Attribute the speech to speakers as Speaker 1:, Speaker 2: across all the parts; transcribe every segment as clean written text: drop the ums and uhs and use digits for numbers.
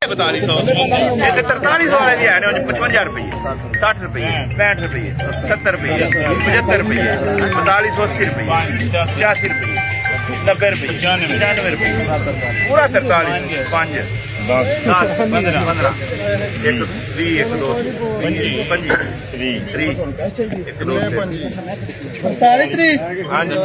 Speaker 1: 4200 एक 4300 वाले भी है 55 रुपये 60 रुपये 65 रुपये 70 रुपये 75 रुपये 4280 रुपये 85 रुपये 90 रुपये 95 रुपये पूरा 43 5 10 15 1 3 1 2 5 3 1 2 हाँ जी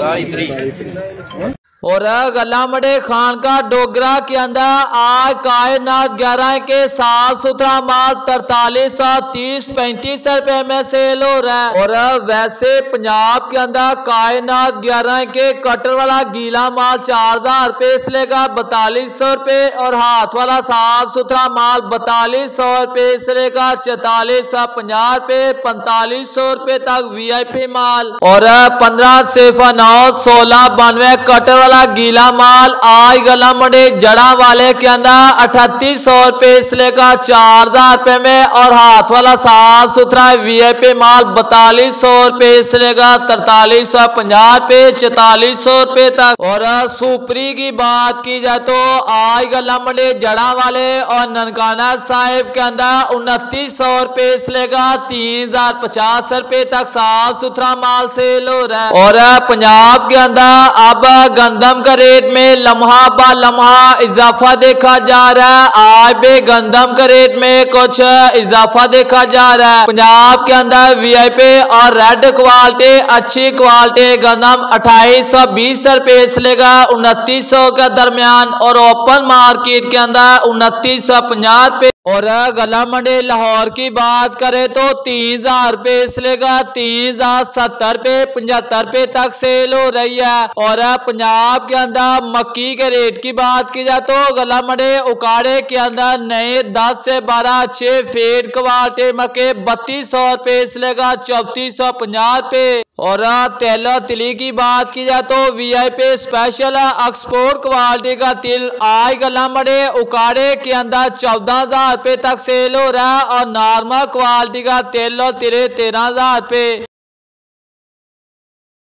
Speaker 2: और गलामड़े खान का डोगरा के अंदर आज कायनात 11 के साफ सुथरा माल 4330-35 रुपए में सेल हो रहा है। और वैसे पंजाब के अंदर कायनात 11 के कटर वाला गीला माल 4000 रुपए से लेकर 4200 रुपए और हाथ वाला साफ सुथरा माल 4200 रुपए से लेकर 4450 रुपए 4500 रुपए तक VIP माल। और 1509-1692 कटर गीला माल आज गला मंडी जड़ा वाले के अंदर 3800 रुपए से लेकर 4000 रुपए में और हाथ वाला साफ सुथरा VIP माल 4200 रुपए से लेकर 4350 रुपए 4400 रुपए तक। और सुपरी की बात की जाए तो आज गला मंडी जड़ा वाले और ननकाना साहिब के अंदर 2900 रुपए से लेकर 3050 रुपए तक साफ सुथरा माल सेल हो रहा है। और पंजाब के अंदर अब गंदम का रेट में लम्हा बा लम्हा इजाफा देखा जा रहा है। आज भी गंदम का रेट में कुछ इजाफा देखा जा रहा है। पंजाब के अंदर VIP और रेड क्वालिटी अच्छी क्वालिटी गंदम 2820 रुपए से लेकर 2900 के दरमियान और ओपन मार्केट के अंदर 2950 रुपए। और गला मंडी लाहौर की बात करें तो 3000 रुपए से लेकर 3070 रुपए 75 रुपए तक सेल हो रही है। और पंजाब के अंदर मक्की के रेट की बात की जाए तो गला मंडी उकाड़े के अंदर नए 10 से 12 अच्छे फेड क्वालिटी मक्के 3200 रुपए से लेकर 3450 रुपए। और तेलो तिली की बात की जाए तो VIP स्पेशल एक्सपोर्ट क्वालिटी का तिल आज गला मंडी उकाड़े के अंदर 14000 रुपए तक सेल हो रहा है और नॉर्मल क्वालिटी का तेलो तिरे 13000 रुपए।